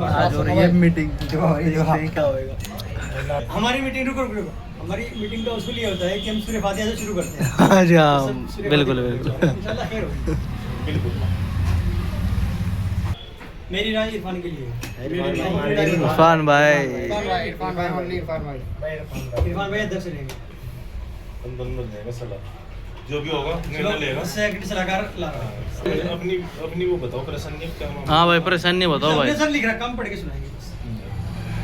आज हो रही है मीटिंग जो क्या होएगा हमारी मीटिंग रुको रुको रुको हमारी मीटिंग का उसूल ये होता है कि हम सूर्य फातिहा से शुरू करते हैं। हाँ जी हाँ सूर्य बिल्कुल फातिहा बिल्कुल इंशाल्लाह खैर होगी। बिल्कुल। मेरी राय इरफान के लिए इरफान भाई इरफान भाई अध्यक्ष रहेंगे। हम दोनों मिल जाएंगे सलाह जो भी होगा निर्णय लेगा। सेक्रेटरी सलाहकार ला रहा है। अपनी अपनी वो बताओ परेशानी क्या मामला? हाँ भाई परेशानी बताओ भाई। सर लिख रखा हम पढ़ के सुनाएंगे बस।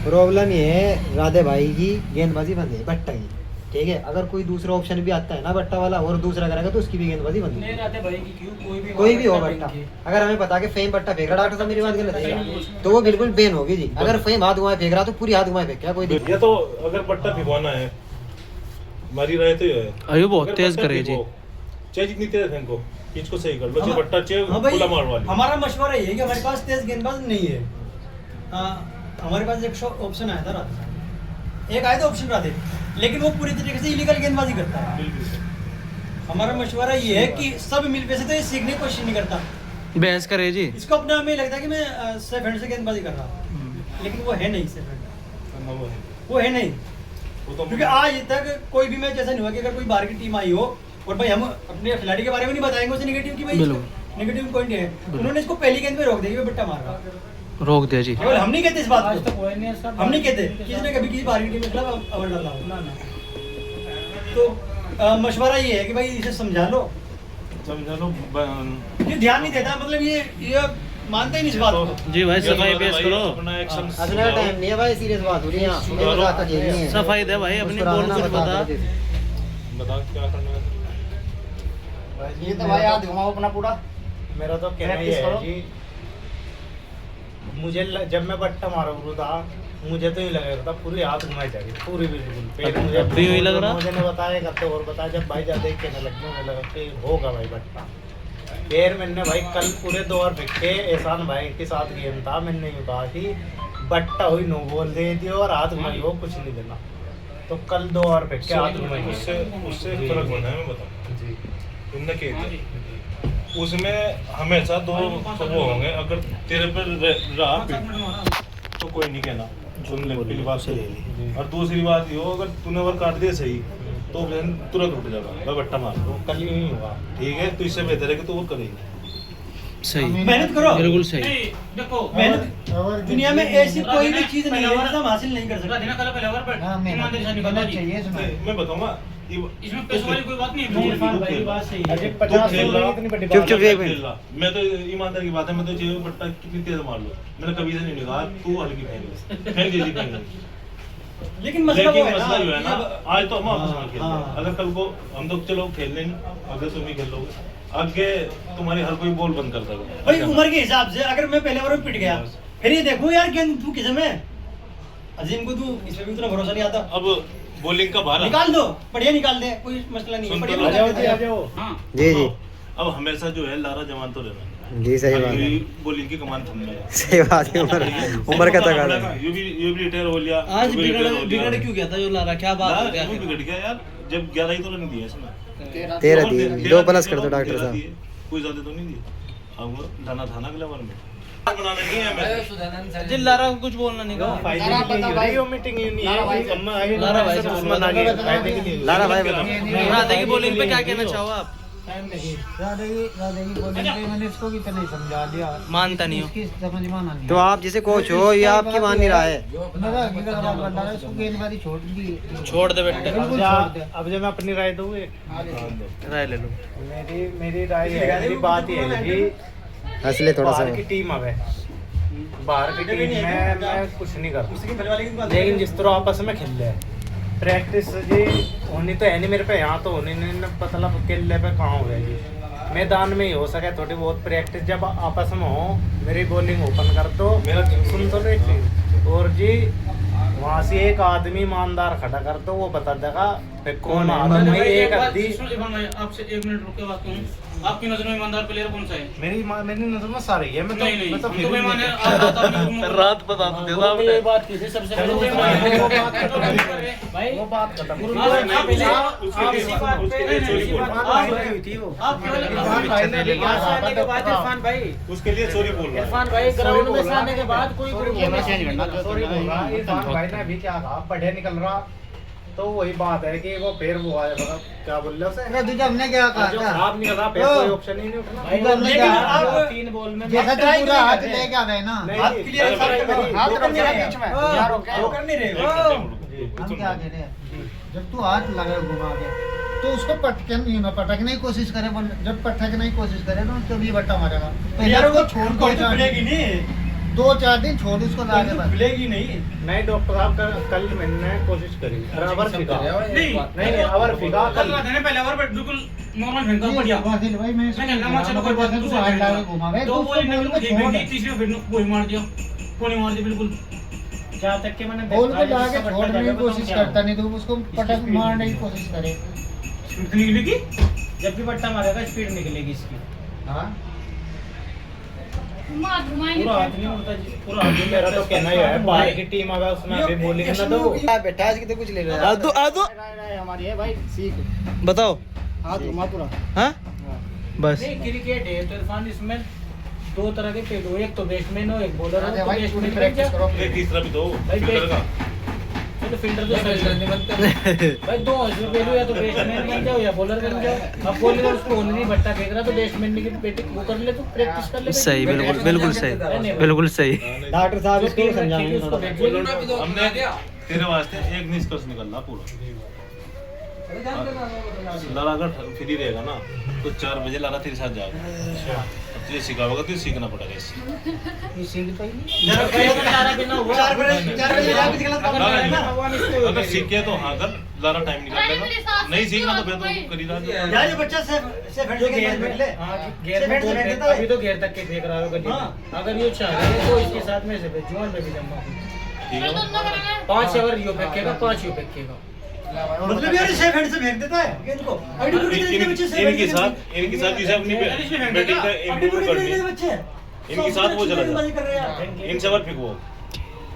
प्रॉब्लम ये है राधे भाई की गेंदबाजी बंद है बट्टा की, ठीक है। अगर कोई दूसरा ऑप्शन भी आता है ना बट्टा वाला और दूसरा करेगा तो उसकी भी गेंदबाजी बंद है। राधे भाई की क्यों कोई भी हो बट्टा, अगर हमें पता कि फेम बट्टा फेंक रहा डॉक्टर साहब मेरी बात गलत है तो वो बिल्कुल बैन होगी जी। अगर फेम हाथ घुमाए फेंक रहा तो पूरी हाथ घुमाए फेंक क्या कोई दिक्कत। ये तो अगर पट्टा भिगवाना है हमारी राय तो ये है अयो बहुत अगर तेज पट्टा करे जी। भिगो, चाहे जितनी तेज फेंको पिच को सही कर लो। चाहे बट्टा चाहे हाँ भाई, खुला मार वाली। हमारा मशवरा ये है कि हमारे पास तेज गेंदबाज नहीं है। हमारे पास एक ऑप्शन आया था राधे, एक आया था ऑप्शन राधे, लेकिन वो पूरी तरीके से इलीगल गेंदबाजी करता है। बिल्कुल। हमारा मशवरा ये है कि सब मिल वैसे तो ये सीखने की कोशिश नहीं करता, बहस करे जी। इसको अपने आप में लगता है कि मैं सेफ हैंड से गेंदबाजी कर रहा हूँ, लेकिन वो है नहीं सेफ हैंड, वो है नहीं। क्योंकि आज तक कोई भी मैच ऐसा नहीं हुआ कि अगर कोई बाहर की टीम आई हो और भाई हम अपने खिलाड़ी के बारे में नहीं बताएंगे उसे नेगेटिव की भाई नेगेटिव पॉइंट है, उन्होंने इसको पहली गेंद में रोक दिया कि मैं बट्टा मार रहा हूँ। रोक दिया जी। केवल हम नहीं कहते इस बात को, हम नहीं कहते किसी ने कभी किसी बाहर की टीम के खिलाफ अवर डाला हो। तो मशवरा ये है कि भाई इसे समझा लो समझा लो। ये ध्यान नहीं देता, मतलब ये मानता ही नहीं इस बात को। जी भाई सफाई पेश करो। अपना एक्शन अगला टाइम नहीं है भाई, सीरियस बात हो रही है यहाँ। मैं मजाक का खेल नहीं है। सफाई दे भाई अपनी बोल कुछ बता। बता क्या करना है। ये तो भाई हाथ घुमाओ अपना पूरा। मेरा तो कहना ये है कि मुझे जब मैं बट्टा मारा था मुझे तो ही लग रहा था पूरी हाथ घुमाई जाएगी पूरी बिल्कुल पेट। मुझे अब भी वही लग रहा? मुझे ने बताया करते और बताया जब भाई ज्यादा ही कहने लग गए मुझे लगा कि होगा भाई बट्टा। फिर मैंने भाई कल पूरे 2 ओवर फेंके एहसान भाई के साथ गेम था, मैंने ये कहा कि बट्टा हुई नो बॉल दे दियो और हाथ घुमाई हो कुछ नहीं देना। तो कल 2 ओवर फेंके हाथ घुमाई उससे फर्क होना है मैं बताऊँ जी। तुमने कहते उसमें हमेशा 2 वो होंगे। अगर तेरे पर रहा तो कोई नहीं कहना सुन ले पहली बात से। और दूसरी बात ये हो अगर तूने ओवर काट दिया सही तो तुरंत उठ जाएगा मैं बट्टा मार तो कल ही हुआ। ठीक है तो इससे बेहतर है कि तू और करेगी। सही मेहनत करो, बिल्कुल सही। देखो मेहनत दुनिया में ऐसी कोई भी चीज नहीं है जिसे हम हासिल नहीं कर सकते। मैं बताऊंगा इसमें पैसे वाली कोई बात नहीं है। चुप चुप एक मिनट। मैं तो ईमानदार की बात है। मैं तो चाहिए बट्टा कितनी तेज मार लो मैंने कभी से नहीं निकाला। तू हल्की फेंक जल्दी फेंक। लेकिन मसला वो है जो है ना आज तो हम आपस में खेल रहे हैं। हाँ। अगर कल को हम तो चलो खेल लेंगे अगर तुम ही खेल लोगे आगे तुम्हारी हर कोई बॉल बंद कर देगा भाई उम्र के हिसाब से अगर मैं पहले ओवर में पिट गया फिर ये देखो यार गेंद तू किस में अजीम को तू इसमें भी उतना भरोसा नहीं आता। अब बॉलिंग का भार निकाल दो, बढ़िया निकाल दे, कोई मसला नहीं है। बढ़िया निकाल दे। जी जी अब हमेशा जो है लारा जवान तो रहना जी सही बात है। बॉलिंग की कमान थमने है। सही बात है। उम्र का तकाजा है। ये भी रिटायर हो लिया। आज बिगड़ क्यों गया था जो लारा क्या बात हो गया? बिगड़ गया यार जब 11 ही तो रन दिए इसमें 13 दिए 2 प्लस कर दो डॉक्टर साहब। कोई ज्यादा तो नहीं दिए। अब लाना था ना अगले ओवर में बनाना नहीं है मैं जी लारा को कुछ बोलना नहीं कहा। मीटिंग नहीं है। लारा भाई लारा भाई बताओ। राधे की बॉलिंग पे क्या कहना चाहो आप? राधे की बॉलिंग पे मैंने इसको कितना ही समझा दिया, मानता नहीं हो? इसकी समझ में आना नहीं। तो आप जैसे कोच हो ये आपकी मान नहीं रहा है। मेरा हकीकत बात बता रहा है, इसको गेंदबाजी छोड़ दी। छोड़ दे बेटे। अब जब मैं अपनी राय दूँ राय ले लो। मेरी राय है मेरी बात ये है कि हंसले थोड़ा सा। बाहर की टीम अब है, बाहर की टीम में मैं कुछ नहीं कर उसकी पहले वाली की बात है। लेकिन जिस तरह आपस में खेल रहे हैं प्रैक्टिस जी होनी तो है नहीं मेरे पे यहाँ तो होनी नहीं मतलब किले पे कहाँ हो गया जी। मैदान में ही हो सके थोड़ी बहुत प्रैक्टिस जब आपस में हो मेरी बॉलिंग ओपन कर दो सुन तो लो एक चीज और जी वहाँ से एक आदमी ईमानदार खड़ा कर दो वो बता देगा फिर कौन आता है एक आदमी आपसे 1 मिनट रुक के बात करूं, आपकी नजर में ईमानदार प्लेयर कौन सा है? मेरी नजर में सारे ही है। मैं नहीं तो हम तो बेईमान है। आपने रात बता दो देता आपने ये बात की थी सबसे पहले भाई वो बात खत्म गुरु आप आप पहले आप इसी बात पे हुई थी वो आप केवल इरफान भाई ने लिखा आने के बाद इरफान भाई उसके लिए सॉरी बोल रहा है। इरफान भाई ग्राउंड में से आने के बाद कोई सॉरी बोल रहा है। इरफान भाई ने अभी क्या कहा, पढ़े निकल रहा, तो वही बात है कि वो फिर वो आया, मतलब क्या बोल रहे उसे, तुझे हमने क्या कहा जो था? खराब निकल रहा, फिर कोई ऑप्शन ही नहीं उठना। भाई हमने लेकिन क्या आप 3 बॉल में जैसा आप तू try पूरा नहीं हाथ कर रहे। लेके आ गए ना, नहीं, हाथ नहीं, क्लियर है, नहीं, साथ नहीं, हाथ वो रख करने रहे का हैं। बीच में। ओ, यार, ओके। वो कर नहीं रहे हो। हम क्या कह रहे हैं, जब तू हाथ लगा घुमा के तो उसको पटकने की कोशिश करे, जब पटकने की कोशिश करे ना तो भी बट्टा मारेगा। पहले यार उसको वो छोड़ कोई दो तो खुलेगी नहीं, 2-4 दिन छोड़ उसको लागे बस। खुलेगी नहीं। नहीं डॉक्टर साहब कल मैंने कोशिश करी, अवर फिका नहीं अवर फिका कल कल रात है पहले ओवर बिल्कुल नॉर्मल फेंका बढ़िया वासिल भाई मैं मैं कहना चलो कोई बात नहीं, तू हाथ लगा के घुमा गए दो तो बॉल उसको इन्होंने बोल ठीक के छोड़ फेंकी, तीसरी फिर वही मार दिया, कोनी मार दिया बिल्कुल। जहाँ तक कि मैंने बॉल को ला के छोड़ने की कोशिश करता नहीं तो उसको पटक मारने की कोशिश करे। स्पीड निकलेगी, जब भी बट्टा मारेगा स्पीड निकलेगी इसकी। हाँ पूरा हाथ नहीं उड़ता जी, पूरा हाथ नहीं मेरा तो कहना ही है, बाहर की टीम अगर उसमें अभी बोलेंगे ना तो बेटा आज की तो कुछ ले रहा आदो हमारी है भाई, सीख बताओ हाथ घुमा पूरा। हाँ बस नहीं क्रिकेट है तो इरफान इसमें 2 तरह के पेड़ हो, एक तो बैट्समैन हो, एक बॉलर हो। तो भाई बैट्समैन पूरी प्रैक्टिस करो। एक तीसरा भी दो भाई, फिल्टर का। तो फील्डर तो सही नहीं बनता भाई, 2 पेड़ हो, या तो बैट्समैन बन जाओ या बॉलर बन जाओ। अब बॉलर उसको नहीं बट्टा फेंक रहा तो बैट्समैन की बैटिंग वो कर ले, तो प्रैक्टिस कर ले। सही बिल्कुल बिल्कुल सही बिल्कुल सही। डॉक्टर साहब इसको समझाएंगे थोड़ा। हमने तेरे वास्ते एक निष्कर्ष निकलना पूरा। लाला अगर फ्री रहेगा ना तो 4 बजे लाला तेरे साथ जाएगा। अब तुझे सिखाओगा, तुझे सीखना पड़ेगा इससे। अगर सीखे तो हाँ कर, लारा टाइम निकाल लेगा। नहीं सीखना तो फिर तो करी रहा। यार ये बच्चा से फेंक के गेंद फेंक ले। अभी तो घेर तक के फेंक रहा होगा गली। अगर ये चाह रहे हैं तो इसके साथ में से जुआन में भी जमा ठीक है 5 ओवर यो फेंकेगा, 5 यो फेंकेगा। मतलब यार सेफ हैंड से फेंक देता है गेंद को। अभी तो कितने बच्चे सेफ इनके साथ जिसे अपनी बैटिंग का इम्प्रूव करनी है, बच्चे इनके साथ वो चला गेंदबाजी जाए। कर रहे हैं। इनसे अगर फिर वो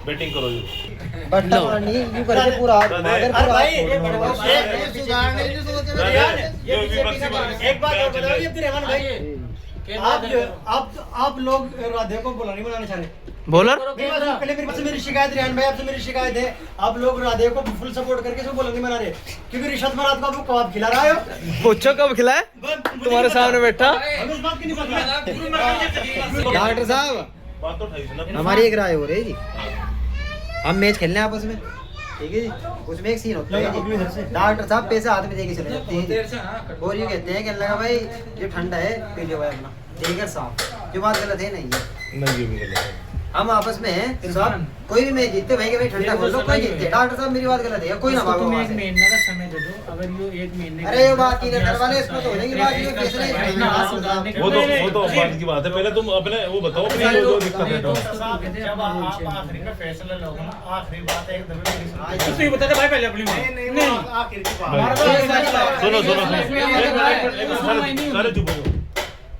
बैटिंग करो जो बट्टा मारनी यूं करके पूरा हाथ घुमा कर अरे पूरा भाई, हाथ ये घुमा बड़ा कर। ये सुधारने की सोच रहे राधे, हैं यार। ये विपक्षी बात- एक बात और बताओ, ये अब्दुल रहमान भाई, आप लोग राधे को बोला नहीं बनाना चाह रहे। बॉलर पहले मेरे पास मेरी शिकायत, रेहान भाई आपसे मेरी शिकायत है, आप लोग राधे को फुल सपोर्ट करके इसको बोला नहीं बना रहे, क्योंकि रिश्वत में रात को आपको कबाब खिला रहा है। पूछो कब खिलाए तुम्हारे सामने बैठा। हमें इस बात की नहीं पता। डॉक्टर साहब बात तो उठाई थी ना। हमारी एक राय हो रही है जी, हम मैच खेलने हैं आपस में, ठीक है जी। उसमें एक सीन होता है जी, डॉक्टर साहब पैसे हाथ में देके चले जाते हैं जी। और ये कहते हैं कि लगा भाई ये ठंडा है पी लियो भाई अपना, देकर साफ। जो बात गलत है नहीं है। नहीं ये भी गलत है। हम आपस में हैं साहब, कोई भी मैच जीतते भाई कि भाई ठंडा खोल लो, कोई जीतते। डॉक्टर साहब मेरी बात गलत है, कोई ना भागो तुम वहाँ एक से। महीने का समय दे दो, अगर ये 1 महीने अरे ये बात की घर वाले इसमें तो हो जाएगी बात, ये कैसे नहीं भाई, ना, सुधारने का- वो तो बात की बात है। पहले तुम अपने वो बताओ अपनी जो दिक्कत है तो। जब आप आखिरी में फैसला लोगे ना, आखिरी बात एक दफे मेरी सुनो। तो ये बता दे भाई पहले अपनी नहीं बात। नहीं वो आखिर की बात। हमारा तो एक बात- सुनो सुनो नहीं सारे चुप हो जाओ।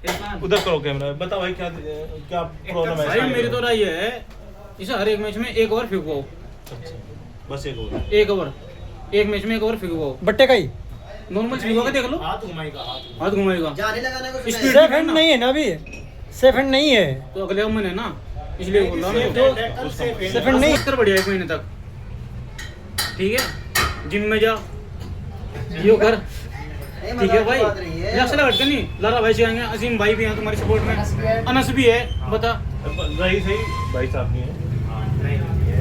इरफान, उधर करो कैमरा। बताओ भाई क्या क्या प्रॉब्लम है। भाई मेरी तो राय ये है, इसे हर एक मैच में 1 ओवर फेंकवाओ। अच्छा, बस एक और 1 ओवर, एक मैच में 1 ओवर फेंकवाओ। बट्टे का ही नॉर्मल फेंकोगे देख लो, हाथ घुमाएगा, हाथ घुमाएगा जाने लगाने को स्पीड सेफ हैंड नहीं है ना, अभी सेफ हैंड नहीं है। तो अगले महीने ना, इसलिए बोल रहा हूँ मैं। तो सेफ हैंड नहीं कर बढ़िया 1 महीने तक, ठीक है। जिम में जा, यो कर, ठीक है भाई। लक्ष्य लगा के नहीं, लारा भाई से आएंगे, असीम भाई भी हैं तुम्हारी सपोर्ट में, अनस भी है, बता रही सही भाई साहब नहीं है।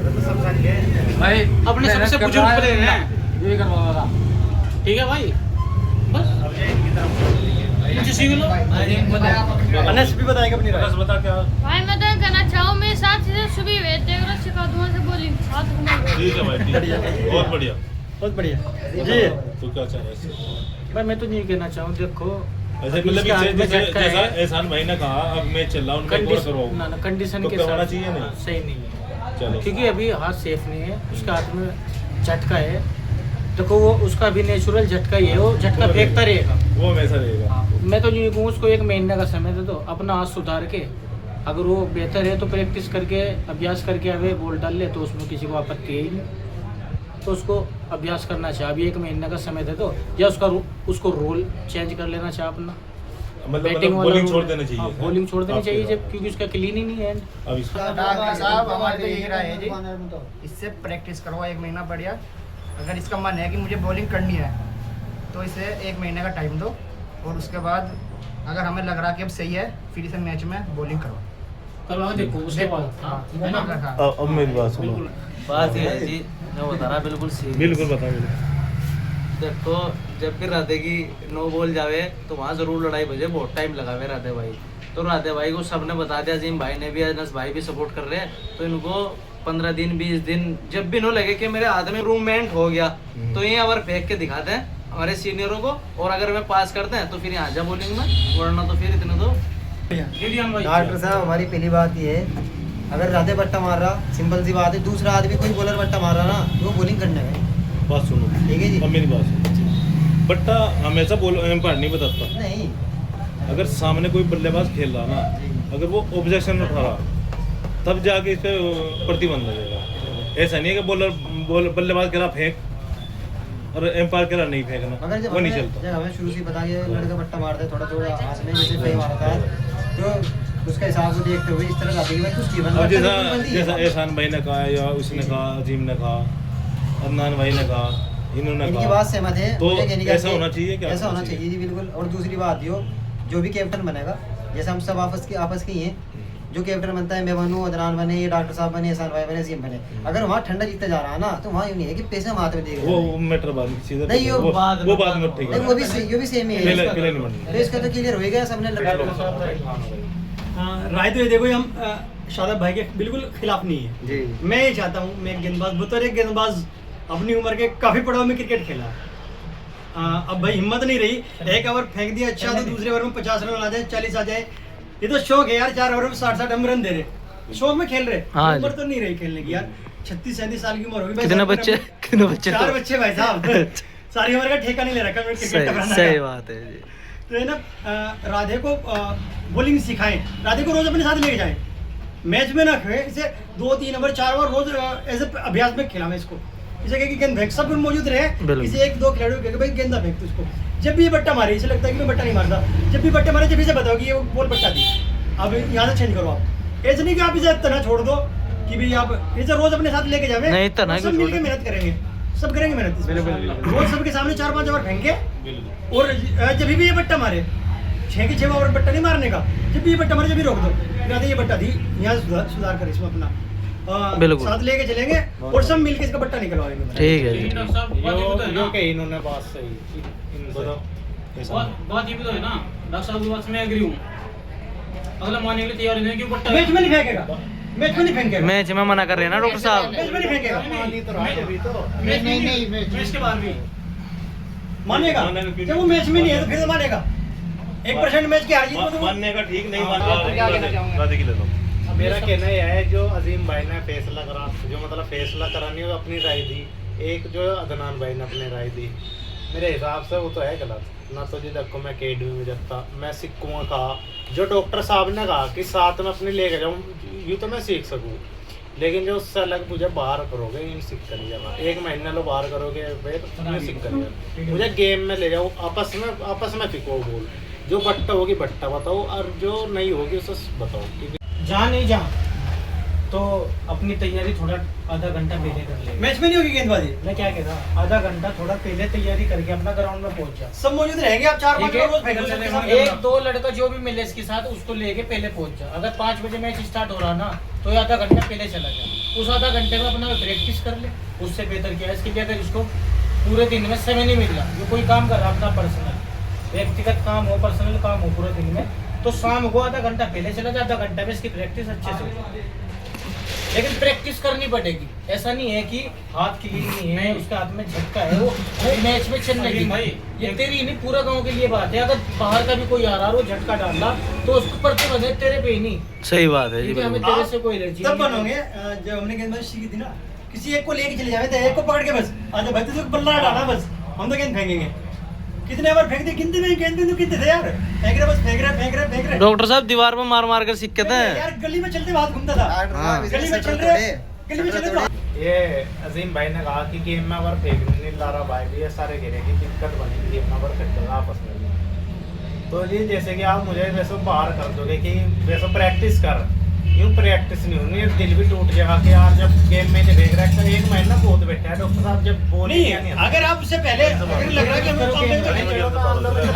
तो सब समझे। भाई अपने सबसे बुजुर्ग प्लेयर हैं, ये करवा रहा, ठीक है भाई। बस अब ये इनकी तरफ मुझे सीख लो। अनस भी बताएगा अपनी राय। बस बता क्या। भाई मैं तो कहना चाहूँ मेरे साथ से सुबह वेट देगा सिखा दूंगा से बोलिंग साथ घुमा ठीक है भाई, ठीक है, बहुत बढ़िया। बहुत बढ़िया जी। तो क्या चाह रहे हैं? भाई मैं तो नहीं कहना चाहूँ, देखो ऐसे मतलब इसके हाथ में झटका जैसा है। एहसान भाई ने कहा अब मैच चल रहा उनका गौर करो। कंडीशन तो के करवाना साथ चाहिए नहीं? सही नहीं है, चलो क्योंकि अभी हाथ सेफ नहीं है, उसके हाथ में झटका है, देखो वो उसका भी नेचुरल झटका ही है, वो झटका फेंकता रहेगा। वो वैसा रहेगा। मैं तो नहीं कहूँ उसको 1 महीने का समय दे दो, अपना हाथ सुधार के अगर वो बेहतर है तो प्रैक्टिस करके अभ्यास करके अभी बॉल डाल ले तो उसमें किसी को आपत्ति है ही नहीं। तो उसको अभ्यास करना चाहिए, अभी 1 महीने का समय दे दो, या उसको रोल चेंज कर लेना चाहिए अपना। मतलब बॉलिंग छोड़ देना चाहिए। बॉलिंग छोड़ देनी चाहिए जब, क्योंकि उसका क्लीन ही नहीं है। अब इसका डॉक्टर साहब हमारी तो यही राय है जी, इससे प्रैक्टिस करवाओ 1 महीना बढ़िया। अगर इसका मन है कि मुझे बॉलिंग करनी है तो इसे 1 महीने का टाइम दो, और उसके बाद अगर हमें लग रहा कि अब सही है फिर इसे मैच में बॉलिंग करवाओ। करवा देखो उसके बाद। हाँ, है ना? हाँ। अब मेरी बात सुनो। बात ये है जी, मैं बता रहा बिल्कुल सही। बिल्कुल बताओ। देखो जब भी राधे की नो बॉल जावे तो वहाँ जरूर लड़ाई बजे, बहुत टाइम लगा हुआ राधे भाई। तो राधे भाई को सबने बता दिया, अजीम भाई ने भी, अनस भाई भी सपोर्ट कर रहे हैं, तो इनको 15 दिन 20 दिन जब भी नो लगे कि मेरे हाथ में इम्प्रूवमेंट हो गया तो ये ओवर फेंक के दिखाते हैं हमारे सीनियरों को, और अगर वे पास करते हैं तो फिर यहाँ जा बॉलिंग में, वरना तो फिर इतने तो डॉक्टर साहब हमारी पहली बात ये है, अगर राधे बट्टा मार रहा, सिंपल सी बात है, दूसरा आदमी कोई बॉलर बट्टा मार रहा ना, वो बॉलिंग करने में। बात सुनो, ठीक है जी। अब मेरी बात सुनो। बट्टा हमेशा एम्पायर नहीं बताता। नहीं, अगर सामने कोई बल्लेबाज खेल रहा ना, अगर वो ऑब्जेक्शन उठा रहा तब जाके इस पे प्रतिबंध लगेगा। ऐसा नहीं है कि बल्लेबाज कह रहा फेंक और एम्पायर कह रहा नहीं फेंकना, मगर वो नहीं चलता। जब हमें शुरू से पता कि लड़का बट्टा मारता है, थोड़ा थोड़ा हाथ में जैसे कहीं मारता है, तो उसका हिसाब को देखते हुए इस तरह का देखिए कुछ की अब जैसा एहसान भाई ने कहा या उसने कहा, अजीम ने कहा, अदनान भाई ने कहा, इन्होंने इनकी कहा, बात सहमत है। तो मुझे कहने का ऐसा होना चाहिए क्या? ऐसा होना चाहिए जी बिल्कुल। और दूसरी बात जो भी कैप्टन बनेगा, जैसे हम सब आपस के ही हैं, जो कैप्टन बनता है, मैं बनूं, अदनान बने, ये डॉक्टर साहब बने, एहसान भाई बने, अजीम बने, अगर वहाँ ठंडा जीतता जा रहा है ना, तो वहाँ ये नहीं है कि पैसे हम हाथ में देंगे। वो मैटर बाद में सीधा नहीं, वो बाद में ठीक नहीं, है। वो भी सेम ही है। पहले नहीं बनना। तो इसका तो क्लियर हो गया सबने राय तो ये देखो, हम शादाब भाई के बिल्कुल खिलाफ नहीं है जी। मैं ये चाहता हूँ, मैं एक गेंदबाज बतौर एक गेंदबाज अपनी उम्र के काफी पड़ाव में क्रिकेट खेला। अब भाई हिम्मत नहीं रही, एक ओवर फेंक दिया अच्छा तो दूसरे ओवर में 50 रन आ जाए, 40 आ जाए, ये तो शौक है यार। 4 ओवर में 60-60 हम रन दे रहे, शौक में खेल रहे। हाँ उम्र तो नहीं रही खेलने की यार, 36-37 साल की उम्र होगी। कितने बच्चे 4 बच्चे भाई साहब। सारी उम्र का ठेका नहीं ले रखा मैं क्रिकेट टकराने का। सही बात है जी। तो है ना, राधे को बॉलिंग सिखाएं, राधे को रोज अपने साथ लेके जाएं, मैच में ना खेले, इसे 2-3 ओवर 4 ओवर रोज ऐसे अभ्यास में खिलाएं इसको। इसे कहे कि गेंद फेंक, सब मौजूद रहे, इसे 1-2 खिलाड़ियों कहे भाई गेंदा फेंक इसको। जब भी ये बट्टा मारे, इसे लगता है कि मैं बट्टा नहीं मारता, जब भी बट्टे मारे जब इसे बताओ कि ये बॉल बट्टा थी, अब यहाँ से चेंज करो आप। ऐसे नहीं कि आप इसे तना छोड़ दो कि भाई आप इसे रोज अपने साथ लेके जावे, नहीं, तना सब क्यों मिलकर मेहनत करेंगे, सब करेंगे मेहनत इसमें। रोज सबके सामने 4-5 ओवर फेंके, और जब भी ये बट्टा मारे 6 के 6 ओवर बट्टा नहीं मारने का, जब भी ये बट्टा मारे जब भी रोक दो, कहते ये बट्टा थी, यहाँ से सुधार कर इसमें अपना बिल्कुल साथ लेके चलेंगे और सब मिलके इसका बट्टा निकलवाएंगे। ठीक है जी। यो के इन्होंने बात सही बात ये भी तो है ना, डॉक्टर साहब की बात से मैं एग्री हूँ। अगला मानने के लिए तैयार नहीं, क्यों बट्टा मैच में नहीं फेंकेगा, मैच में नहीं फेंकेगा, मैच में मना कर रहे हैं ना डॉक्टर साहब। मैच में नहीं फेंकेगा, मैच के बाद भी मानेगा। जब वो मैच में नहीं है तो फिर मानेगा। 1% मैच की हार जीत में तो मानने का ठीक नहीं मानने राधे की ले लो। मेरा कहना यह है, जो अजीम भाई ने फैसला करा, जो मतलब फैसला करानी है अपनी राय दी, एक जो अदनान भाई ने अपनी राय दी, मेरे हिसाब से वो तो है गलत ना। तो जी देखो, मैं अकेडमी में जब था, मैं सीखूँगा कहा, जो डॉक्टर साहब ने कहा कि साथ में अपने लेके जाऊँ, यूँ तो मैं सीख सकूँ, लेकिन जो उससे अलग मुझे बाहर करोगे, इन सीख कर लिया 1 महीने लो बाहर करोगे, फिर मैं सीख कर लिया। मुझे गेम में ले जाओ, आपस में फिको बोल, जो बट्टा होगी बट्टा बताओ, और जो नहीं होगी उसे बताओ। जहाँ नहीं जा तो अपनी तैयारी थोड़ा आधा घंटा पहले कर ले। मैच में नहीं होगी गेंदबाजी। मैं क्या कह रहा, आधा घंटा थोड़ा पहले तैयारी करके अपना ग्राउंड में पहुंच जा। सब मौजूद रहेंगे, आप 4-5 रोज फेंक सकते हैं। 1-2 लड़का जो भी मिले इसके साथ, उसको लेके पहले पहुंच जा। अगर 5 बजे मैच स्टार्ट हो रहा ना, तो आधा घंटा पहले चला जा, उस आधा घंटे में अपना प्रैक्टिस कर ले। उससे बेहतर क्या है, इसके लिए अगर इसको पूरे दिन में समय नहीं मिल रहा, जो कोई काम कर रहा अपना पर्सनल व्यक्तिगत काम हो, पर्सनल काम हो पूरे दिन में, तो शाम को आधा घंटा पहले चला जा, आधा घंटा में इसकी प्रैक्टिस अच्छे से हो। लेकिन प्रैक्टिस करनी पड़ेगी, ऐसा नहीं है कि हाथ क्लीन नहीं है, उसके हाथ में झटका है, वो मैच में चलने की भाई, ये तेरी नहीं पूरा गांव के लिए बात है। अगर बाहर का भी कोई आ रहा है वो झटका डाल रहा, तो उसको प्रतिबंध है, तेरे पे ही नहीं। सही बात है जी। हमें तेरे से कोई एलर्जी तब बनोगे जब हमने गेंदबाजी सीखी थी ना, किसी एक को लेके चले जावे थे, एक को पकड़ के बस आजा भाई तू बल्ला डाला बस, हम तो गेंद फेंकेंगे। कितने बार फेंक दी, गिनती में गेंद बिंदु कितने थे यार, फेंक रहे बस, फेंक रहे। डॉक्टर साहब दीवार पे मार कर सीख के थे यार गली में चलते हाथ घूमता था, गली में चल रहे ये अजीम भाई ने कहा कि गेम में अगर फेंक नहीं ला रहा भाई भी ये सारे गिरे की दिक्कत बनेगी गेम में अगर फेंक आपस में। तो जी जैसे कि आप मुझे वैसे बाहर कर दोगे कि वैसे प्रैक्टिस कर, यूँ प्रैक्टिस नहीं होनी, दिल भी टूट जाएगा कि यार जब गेम में देख रहा है 1 महीना बहुत बैठा है डॉक्टर साहब जब बोल नहीं। अगर आप उससे पहले अगर लग रहा है कि हमें काम नहीं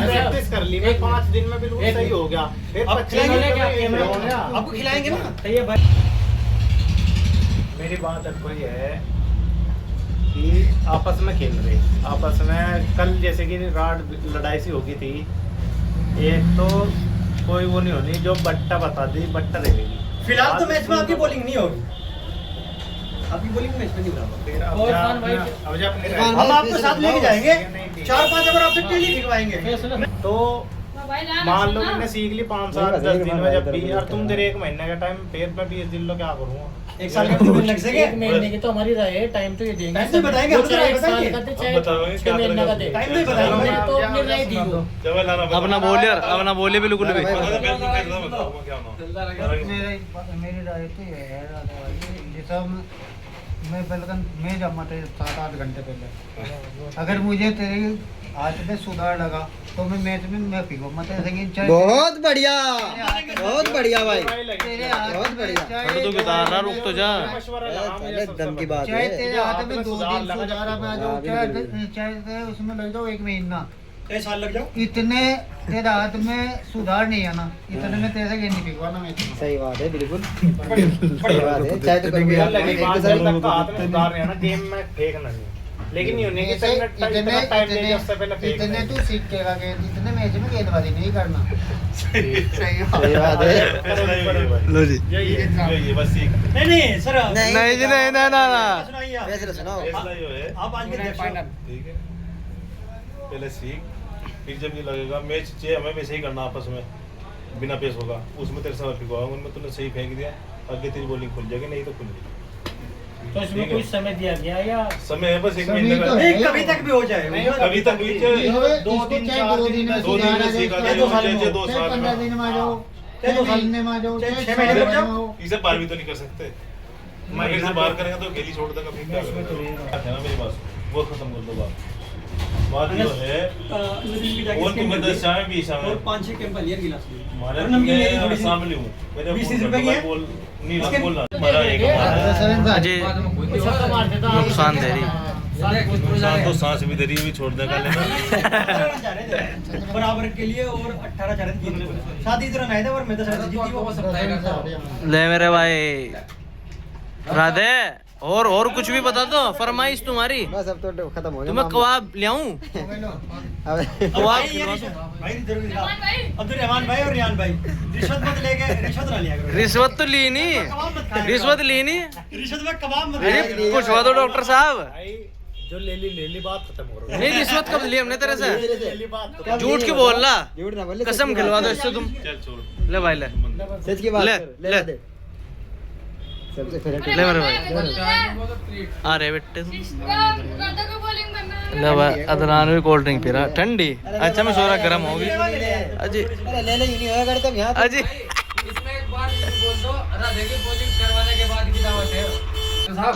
प्रैक्टिस कर ली, मैं 5 दिन में बिल्कुल सही हो गया, फिर 25 दिन में हो गया। आपको खिलाएंगे ना। ये भाई मेरी बात अब कोई है कि आपस में खेल रहे, आपस में कल जैसे कि लड़ाई सी होगी थी, एक तो कोई वो नहीं होनी जो बट्टा बता दी बट्टा रहेगी। फिलहाल तो मैच में आपकी बॉलिंग नहीं होगी, आपकी बॉलिंग मैच में नहीं होगा। हम आपको साथ लेके जाएंगे, 4-5 ओवर आपसे डेली दिखवाएंगे। तो मान लो मैंने सीख ली 5-7-10 दिन में, जब भी यार तुम तेरे 1 महीने का टाइम, फिर मैं 20 दिन लो क्या करूँगा? 1 साल का दिन लग सके, 1 महीने की तो हमारी राय है, टाइम तो ये देंगे, टाइम तो बताएंगे, हम चाहे 1 साल बताएंगे। का दे चाहे 6 महीने का दे, टाइम तो बताएंगे। हमने तो अपनी राय दी हो। अपना बोलिए बिल्कुल भी। मेरी राय तो ये है जैसा मैं बलगन मैं जमा थे 7-8 घंटे पहले, अगर मुझे तेरी आज में सुधार लगा तो मैं मैच में मैं पीगो मत ऐसे। बहुत बढ़िया भाई, तेरे बहुत बढ़िया। तो बता रहा, रुक तो जा। दम की बात चाहे है। तेरे हाथ में 2 दिन सुधारा में आ जाओ, चाहे उसमें लग जाओ 1 महीना, 1 साल लग जाओ, इतने तेरे हाथ में सुधार नहीं आना, इतने में तेरे से गेंद नहीं पिघवाना मैच में। सही बात है, बिल्कुल सही बात है। चाहे तो कभी हाथ में सुधार नहीं आना, गेम में फेंकना नहीं, लेकिन ये नहीं कि इतने तू सीख के गेंद, इतने मैच में गेंदबाजी नहीं करना। सही बात है। लो जी, ये बस सीख। नहीं सर, नहीं जी, नहीं ना ना ना। सुनाइए आप। फैसला सुनाओ। फैसला जो है आप आज के दर्शक, ठीक है, पहले सीख, फिर जब ये लगेगा मैच चाहिए हमें वैसे ही करना आपस में बिना पेस होगा, उसमें तेरे समय फिकवाऊंगा, उनमें तूने सही फेंक दिया, आगे तेरी बॉलिंग खुल जाएगी, नहीं तो खुल जाएगी। तो इसमें कुछ समय दिया गया या समय है बस 1 महीने का। नहीं कभी तक भी हो जाए, कभी तक भी 2 दिन 4 दिन में 2 दिन में सीखा जाए, 2 साल 15 दिन में आ जाओ, चाहे 2 महीने में आ जाओ, चाहे 6 6 महीने महीने में में जाओ। आओ। इसे बाहर भी तो नहीं कर सकते, अगर से बाहर करेंगे तो खेली छोड़ देगा, फिर क्या करेंगे? है ना मेरी बात, वो खत्म कर दो बात जो है। और तुम्हें 10 चाय 20 और चाय 5-6 कैंपल लिया गिलास में, मारे और नमकीन लेके थोड़ी सी। शामिल हूं मैंने 20 रुपए की है? बोल नहीं बोलना मारा एक मारा अजय कुछ हद मार देता, नुकसान दे रही। नुकसान तो सांस भी दे रही है, भी छोड़ देगा लेना। बराबर के लिए और 18 चाह रहे थे, शादी तरह नहीं था और मैं तो शायद जीती वो। ले मेरे भाई राधे, और कुछ भी बता दो, फरमाइश तुम्हारी। बस अब तो खत्म हो गया। तुम्हें कबाब ले आऊं? भाई ये भाई जरूर दिला। अब्दुल रहमान भाई और रियान भाई, रिश्वत मत लेके, रिश्वत ना लिया करो। रिश्वत तो ली नहीं, कबाब मत खाया रिश्वत ली नहीं। करो। रिश्वत में कबाब मत अरे खाया करो। पूछवा दो डॉक्टर साहब। भाई जो ले ली बात खत्म हो रही है। नहीं, रिश्वत कब ली हमने तेरे से? ले ली बात खत्म। झूठ क्यों बोल रहा? झूठ ना बोले, कसम खिलवा दो इससे तुम। चल छोड़ ले भाई ले। सच की बात ले, कर, ले। दे। सबसे फेवरेट ले मेरे भाई। अरे बेटे ले भाई, अदनान भी कोल्ड ड्रिंक पी रहा, ठंडी। अच्छा मैं सोरा गर्म होगी। अजी ले ले नहीं होगा करता यहाँ अजी इसमें एक बार बोल दो, राधे की बॉलिंग करवाने के बाद की दावत है साहब।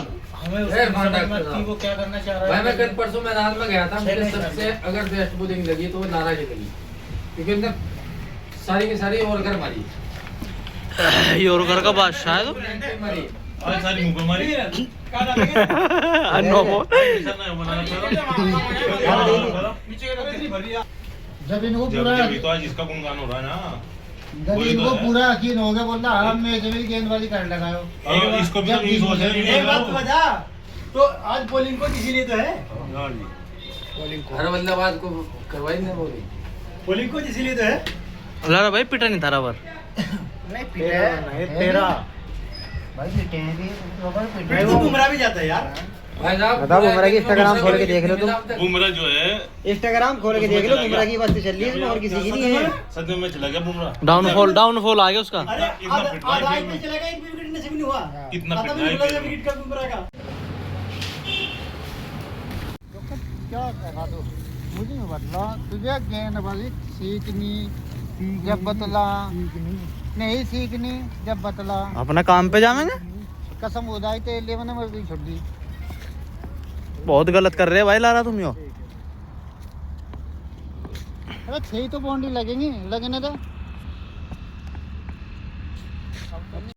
वो क्या करना चाह रहा भाई है? मैं कल परसों मैदान में गया था, मुझे सबसे अगर बेस्ट बॉलिंग लगी तो वो नाराज लगी, क्योंकि उसने सारी की सारी ओवर कर मारी, योरगर का बादशाह है तो। मारी। आज सारी मुंह मारी कहाँ डालेंगे? नो बोल। जब इनको जब पूरा जब तो आज इसका गुणगान हो रहा है ना, जब इनको पूरा यकीन हो गया, बोलता हम मैच में गेंदबाजी कर लगाओ। और इसको भी तो नहीं सोच एक बात तो रहे। बता, तो आज बॉलिंग को इसीलिए तो है, हर बल्लेबाज को करवाई नहीं बॉलिंग। बॉलिंग को इसीलिए तो है। लारा भाई पिटा नहीं थारा पर। तेरा भाई पिटे हैं भी, फिर तो बुमराह भी जाता है यार। भाई साहब बताओ, बुमराह की इंस्टाग्राम खोल के देख लो तुम। बुमराह जो है इंस्टाग्राम खोल के देख लो, बुमराह की बात तो चल रही है इसमें, और किसी की नहीं है। सच में चला गया बुमराह। डाउनफॉल आ गया उसका। अरे इतना पिटवाई आधा फिर में चलेगा, एक भी विकेट नसीब नहीं हुआ। इतना खत्म पिटवाई नहीं हुआ फिर विकेट का बुमराह का। क्या करा दो मुझे नहीं बदला तुझे गेंदबाजी सीखनी जब बतला नहीं सीखनी जब बतला अपना काम पे जाएंगे। कसम उदाई तेरे लिए मैंने मर्जी छोड़ दी बहुत गलत कर रहे हैं भाई लारा तुम यो। अरे 6 तो बाउंड्री लगेंगी लगने दो